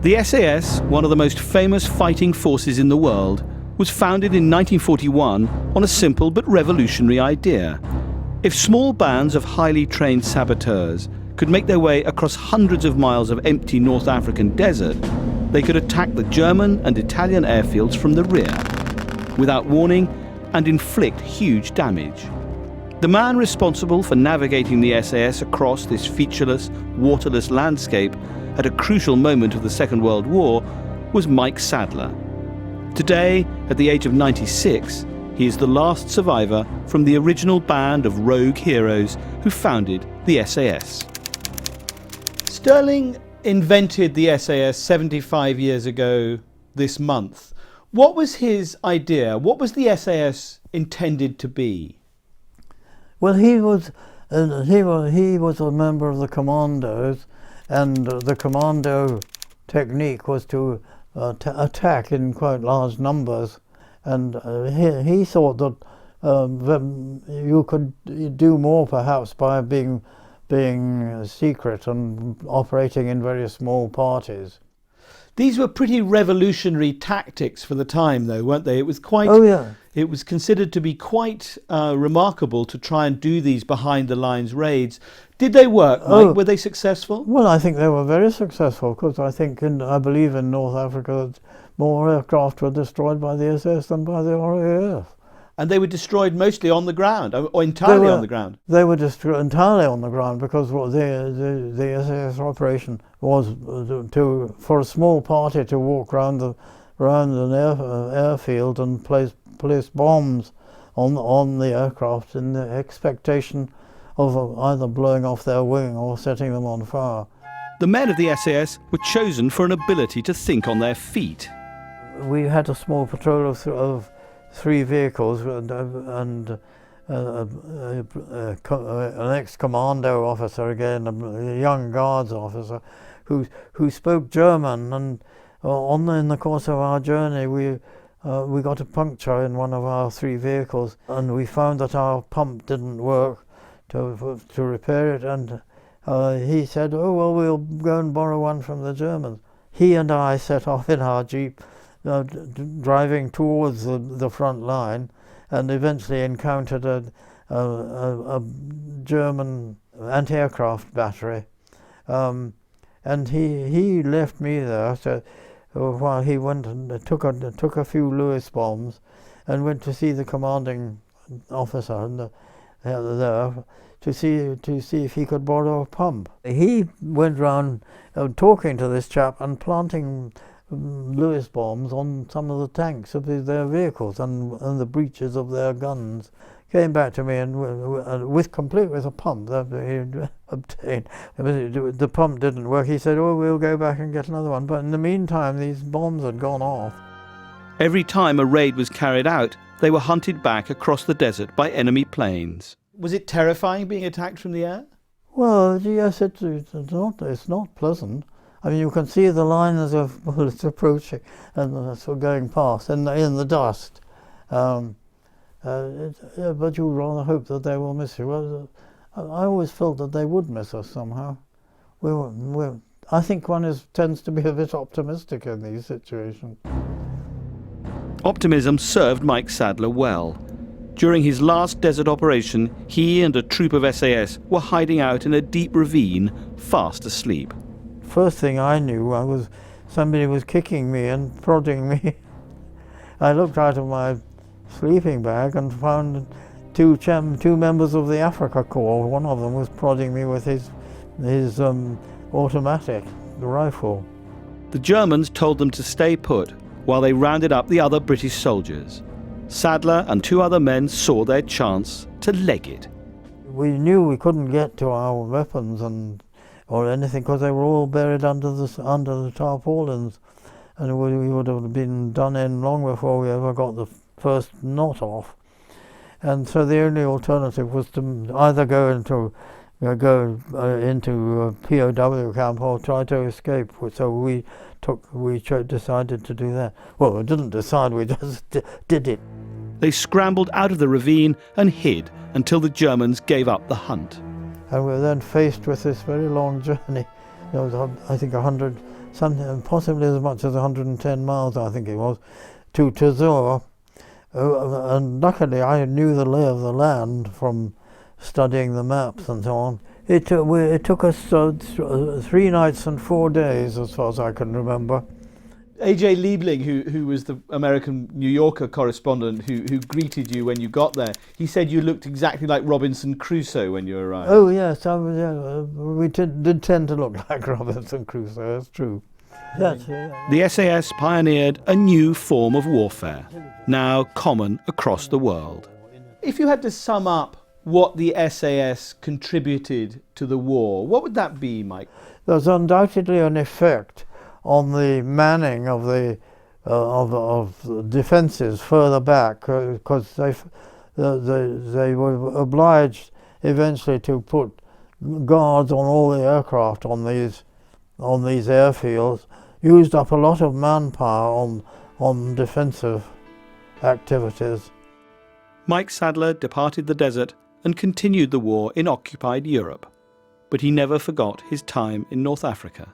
The SAS, one of the most famous fighting forces in the world, was founded in 1941 on a simple but revolutionary idea. If small bands of highly trained saboteurs could make their way across hundreds of miles of empty North African desert, they could attack the German and Italian airfields from the rear, without warning, and inflict huge damage. The man responsible for navigating the SAS across this featureless, waterless landscape at a crucial moment of the Second World War was Mike Sadler. Today, at the age of 96, he is the last survivor from the original band of rogue heroes who founded the SAS. Stirling invented the SAS 75 years ago this month. What was his idea? What was the SAS intended to be? Well, he was a member of the commandos, and the commando technique was to attack in quite large numbers. And he thought that you could do more perhaps by being secret and operating in very small parties. These were pretty revolutionary tactics for the time, though, weren't they? It was quite. Oh yeah. It was considered to be quite remarkable to try and do these behind-the-lines raids. Did they work, Mike? Oh. Were they successful? Well, I think they were very successful, because I believe in North Africa that more aircraft were destroyed by the SAS than by the RAF. And they were destroyed mostly on the ground, or entirely on the ground? They were destroyed entirely on the ground, because the SAS operation was for a small party to walk around an airfield and place bombs on the aircraft in the expectation of either blowing off their wing or setting them on fire. The men of the SAS were chosen for an ability to think on their feet. We had a small patrol of 3 vehicles and an ex-commando officer, again, a young guards officer, who spoke German. And in the course of our journey, we got a puncture in one of our 3 vehicles, and we found that our pump didn't work to repair it. And he said, "Oh well, we'll go and borrow one from the Germans." He and I set off in our jeep, driving towards the front line, and eventually encountered a German anti-aircraft battery, and he left me there while he went and took a few Lewis bombs, and went to see the commanding officer there to see if he could borrow a pump. He went round talking to this chap and planting Lewis bombs on some of the tanks of their vehicles and the breeches of their guns. Came back to me and complete with a pump that he obtained. The pump didn't work. He said, "Oh, we'll go back and get another one." But in the meantime, these bombs had gone off. Every time a raid was carried out, they were hunted back across the desert by enemy planes. Was it terrifying being attacked from the air? Well, yes, it's not pleasant. I mean, you can see the lines of bullets approaching and sort of going past in the dust. But you rather hope that they will miss you. Well, I always felt that they would miss us somehow. I think one tends to be a bit optimistic in these situations. Optimism served Mike Sadler well. During his last desert operation, he and a troop of SAS were hiding out in a deep ravine, fast asleep. First thing I knew, somebody was kicking me and prodding me. I looked out of my sleeping bag and found two members of the Africa Corps. One of them was prodding me with his automatic rifle. The Germans told them to stay put while they rounded up the other British soldiers. Sadler and 2 other men saw their chance to leg it. We knew we couldn't get to our weapons or anything, because they were all buried under the tarpaulins, and we would have been done in long before we ever got the first knot off. And so the only alternative was to either go into a POW camp or try to escape. So we decided to do that. Well, we didn't decide, we just did it. They scrambled out of the ravine and hid until the Germans gave up the hunt. And we were then faced with this very long journey I think 100, something, possibly as much as 110 miles, I think it was, to Tazur. And luckily I knew the lay of the land from studying the maps and so on. It took us 3 nights and 4 days, as far as I can remember. A.J. Liebling, who was the American New Yorker correspondent who greeted you when you got there, he said you looked exactly like Robinson Crusoe when you arrived. Oh yes, we did tend to look like Robinson Crusoe, that's true. Yes, The SAS pioneered a new form of warfare, now common across the world. If you had to sum up what the SAS contributed to the war, what would that be, Mike? There's undoubtedly an effect on the manning of the defences further back, because they were obliged eventually to put guards on all the aircraft on these airfields. Used up a lot of manpower on defensive activities. Mike Sadler departed the desert and continued the war in occupied Europe, but he never forgot his time in North Africa.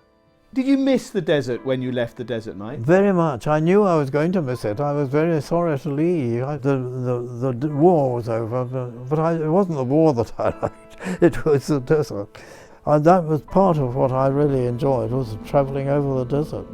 Did you miss the desert when you left the desert, Mike? Very much. I knew I was going to miss it. I was very sorry to leave. The war was over, but it wasn't the war that I liked. It was the desert. And that was part of what I really enjoyed, was travelling over the desert.